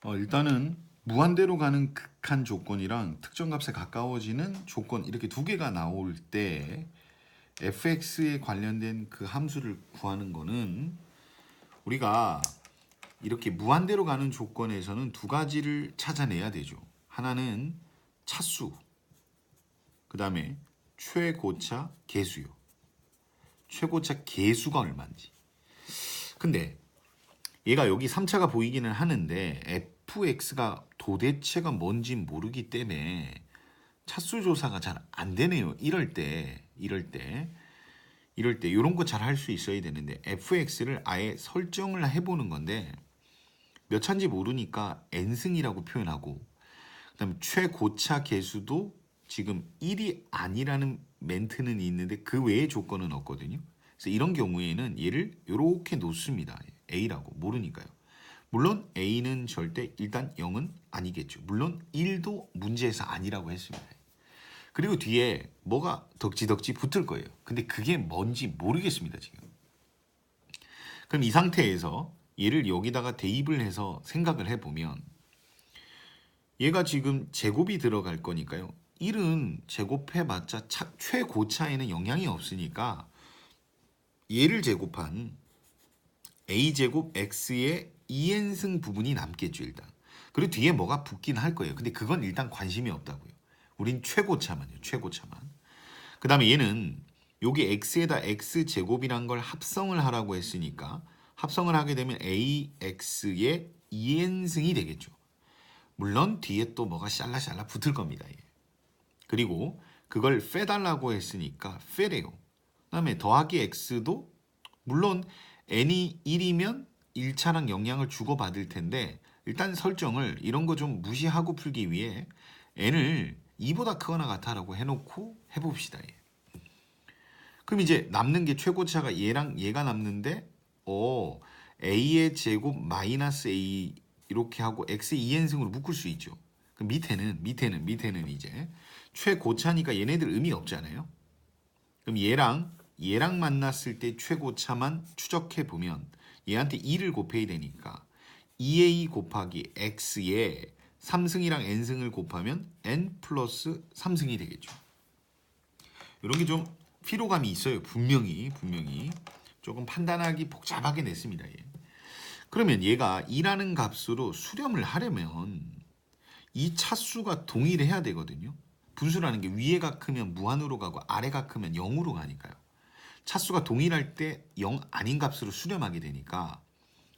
일단은 무한대로 가는 극한 조건이랑 특정값에 가까워지는 조건 이렇게 두 개가 나올 때 fx에 관련된 그 함수를 구하는 거는 우리가 이렇게 무한대로 가는 조건에서는 두 가지를 찾아내야 되죠. 하나는 차수, 그 다음에 최고차 계수요. 최고차 계수가 얼마인지. 근데 얘가 여기 3차가 보이기는 하는데 fx가 도대체가 뭔지 모르기 때문에 차수 조사가 잘 안 되네요. 이럴 때 이런 거 잘 할 수 있어야 되는데 fx를 아예 설정을 해보는 건데 몇 차인지 모르니까 n승이라고 표현하고 그다음에 최고차 계수도 지금 1이 아니라는 멘트는 있는데 그 외의 조건은 없거든요. 그래서 이런 경우에는 얘를 이렇게 놓습니다. a라고 모르니까요. 물론 a는 절대 일단 0은 아니겠죠. 물론 1도 문제에서 아니라고 했습니다. 그리고 뒤에 뭐가 덕지덕지 붙을 거예요. 근데 그게 뭔지 모르겠습니다, 지금. 그럼 이 상태에서 얘를 여기다가 대입을 해서 생각을 해보면 얘가 지금 제곱이 들어갈 거니까요. 1은 제곱해봤자 최고차에는 영향이 없으니까 얘를 제곱한 a제곱 x의 2n승 부분이 남겠죠, 일단. 그리고 뒤에 뭐가 붙긴 할 거예요. 근데 그건 일단 관심이 없다고요. 우린 최고차만요, 최고차만. 그 다음에 얘는 여기 x에다 x제곱이란 걸 합성을 하라고 했으니까 합성을 하게 되면 ax의 2n승이 되겠죠. 물론 뒤에 또 뭐가 샬라샬라 붙을 겁니다. 예. 그리고 그걸 빼달라고 했으니까 빼래요. 그 다음에 더하기 x도 물론 n이 1이면 1차랑 영향을 주고받을 텐데 일단 설정을 이런 거 좀 무시하고 풀기 위해 n을 2보다 크거나 같아라고 해놓고 해봅시다. 예. 그럼 이제 남는 게 최고차가 얘랑 얘가 남는데 a의 제곱 마이너스 a 이렇게 하고 x의 2n승으로 묶을 수 있죠. 그럼 밑에는 이제 최고차니까 얘네들 의미 없잖아요. 그럼 얘랑 만났을 때 최고차만 추적해 보면 얘한테 2를 곱해야 되니까 2a 곱하기 x에 3승이랑 n승을 곱하면 n 플러스 3승이 되겠죠. 이런 게 좀 피로감이 있어요. 분명히 조금 판단하기 복잡하게 냈습니다. 얘. 그러면 얘가 2라는 값으로 수렴을 하려면 이 차수가 동일해야 되거든요. 분수라는 게 위에가 크면 무한으로 가고 아래가 크면 0으로 가니까요. 차수가 동일할 때 0 아닌 값으로 수렴하게 되니까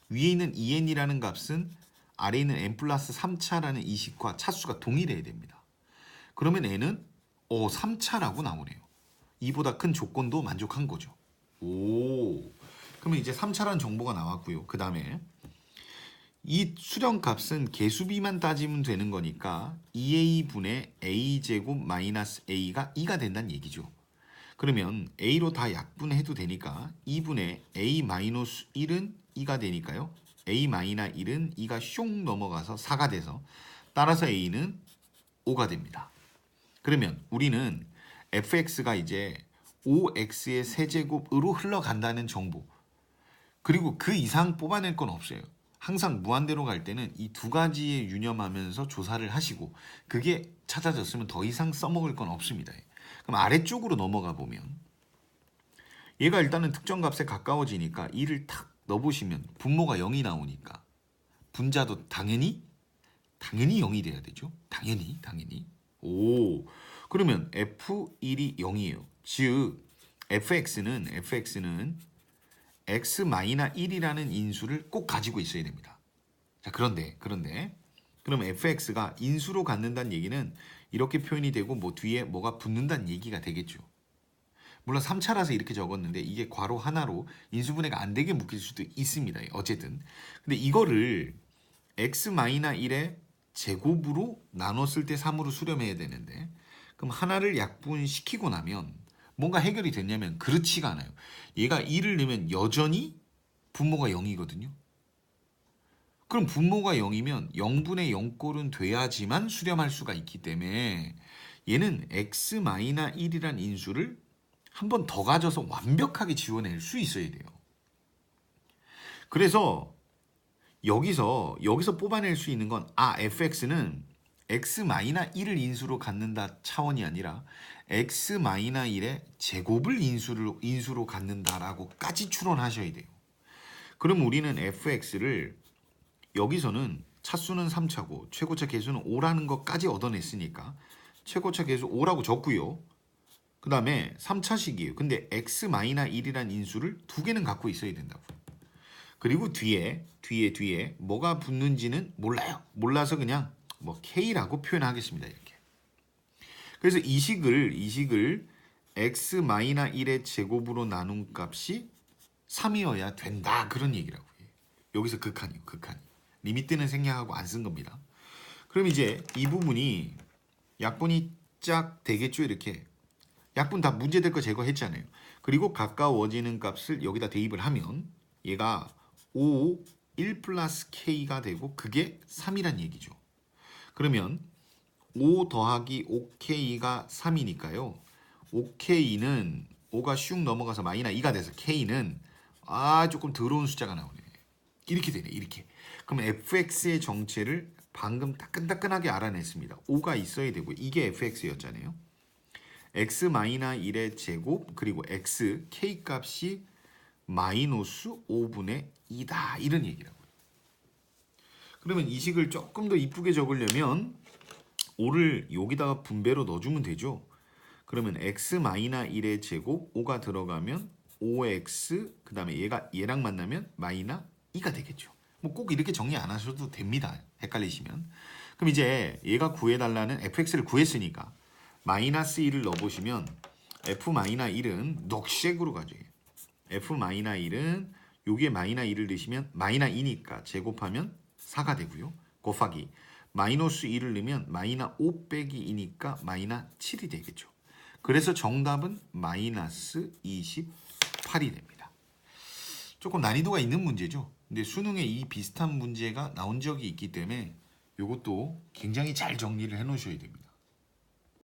위에 있는 2n이라는 값은 아래에 있는 n 플러스 3차라는 이식과 차수가 동일해야 됩니다. 그러면 n은 3차라고 나오네요. 2보다 큰 조건도 만족한 거죠. 그러면 이제 3차라는 정보가 나왔고요. 그 다음에 이 수렴값은 개수비만 따지면 되는 거니까 2a분의 a제곱 마이너스 a가 2가 된다는 얘기죠. 그러면 a로 다 약분해도 되니까 2분의 a 마이너스 1은 2가 되니까요. a 마이너스 1은 2가 슝 넘어가서 4가 돼서 따라서 a는 5가 됩니다. 그러면 우리는 fx가 이제 5x의 세제곱으로 흘러간다는 정보 그리고 그 이상 뽑아낼 건 없어요. 항상 무한대로 갈 때는 이 두 가지에 유념하면서 조사를 하시고 그게 찾아졌으면 더 이상 써먹을 건 없습니다. 그럼 아래쪽으로 넘어가 보면 얘가 일단은 특정값에 가까워지니까 2를 탁 넣어보시면 분모가 0이 나오니까 분자도 당연히 0이 돼야 되죠. 당연히. 그러면 f1이 0이에요. 즉 fx는 x-1이라는 인수를 꼭 가지고 있어야 됩니다. 자, 그런데 그럼 fx가 인수로 갖는다는 얘기는 이렇게 표현이 되고 뭐 뒤에 뭐가 붙는다는 얘기가 되겠죠. 물론 3차라서 이렇게 적었는데 이게 괄호 하나로 인수분해가 안 되게 묶일 수도 있습니다. 어쨌든. 근데 이거를 x-1의 제곱으로 나눴을 때 3으로 수렴해야 되는데 그럼 하나를 약분시키고 나면 뭔가 해결이 됐냐면 그렇지가 않아요. 얘가 2를 넣으면 여전히 분모가 0이거든요. 그럼 분모가 0이면 0분의 0꼴은 돼야지만 수렴할 수가 있기 때문에 얘는 x-1이란 인수를 한 번 더 가져서 완벽하게 지워낼 수 있어야 돼요. 그래서 여기서 뽑아낼 수 있는 건 fx는 x-1을 인수로 갖는다 차원이 아니라 x-1의 제곱을 인수로 갖는다라고까지 추론하셔야 돼요. 그럼 우리는 fx를 여기서는 차수는 3차고 최고차 계수는 5라는 것까지 얻어냈으니까 최고차 계수 5라고 적고요. 그 다음에 3차식이에요. 근데 x-1이란 인수를 두 개는 갖고 있어야 된다고. 그리고 뒤에 뭐가 붙는지는 몰라요. 몰라서 그냥 뭐 k라고 표현하겠습니다. 이렇게. 그래서 이 식을 x-1의 제곱으로 나눈 값이 3이어야 된다. 그런 얘기라고 해요. 여기서 극한이요. 극한. 리미트는 생략하고 안 쓴 겁니다. 그럼 이제 이 부분이 약분이 쫙 되겠죠. 이렇게. 약분 다 문제될 거 제거했잖아요. 그리고 가까워지는 값을 여기다 대입을 하면 얘가 5, 1 플러스 k가 되고 그게 3이란 얘기죠. 그러면 5 더하기 5k가 3이니까요. 5k는 5가 슉 넘어가서 마이너스 2가 돼서 k는 조금 더러운 숫자가 나오네. 이렇게 되네. 이렇게. 그럼 fx의 정체를 방금 따끈따끈하게 알아냈습니다. 5가 있어야 되고 이게 fx였잖아요. x-1의 제곱 그리고 x, k 값이 마이너스 5분의 2다. 이런 얘기라고요. 그러면 이 식을 조금 더 이쁘게 적으려면 5를 여기다가 분배로 넣어주면 되죠. 그러면 x-1의 제곱 5가 들어가면 5x 그 다음에 얘랑 만나면 마이너스 2가 되겠죠. 뭐 꼭 이렇게 정리 안 하셔도 됩니다. 헷갈리시면. 그럼 이제 얘가 구해달라는 fx를 구했으니까 마이너스 1을 넣어보시면 f-1은 녹색으로 가죠. f-1은 여기에 마이너스 1을 넣으시면 마이너스 2니까 제곱하면 4가 되고요. 곱하기 마이너스 2를 넣으면 마이너스 5 빼기 2니까 마이너스 7이 되겠죠. 그래서 정답은 마이너스 28이 됩니다. 조금 난이도가 있는 문제죠. 근데 수능에 이 비슷한 문제가 나온 적이 있기 때문에 이것도 굉장히 잘 정리를 해 놓으셔야 됩니다.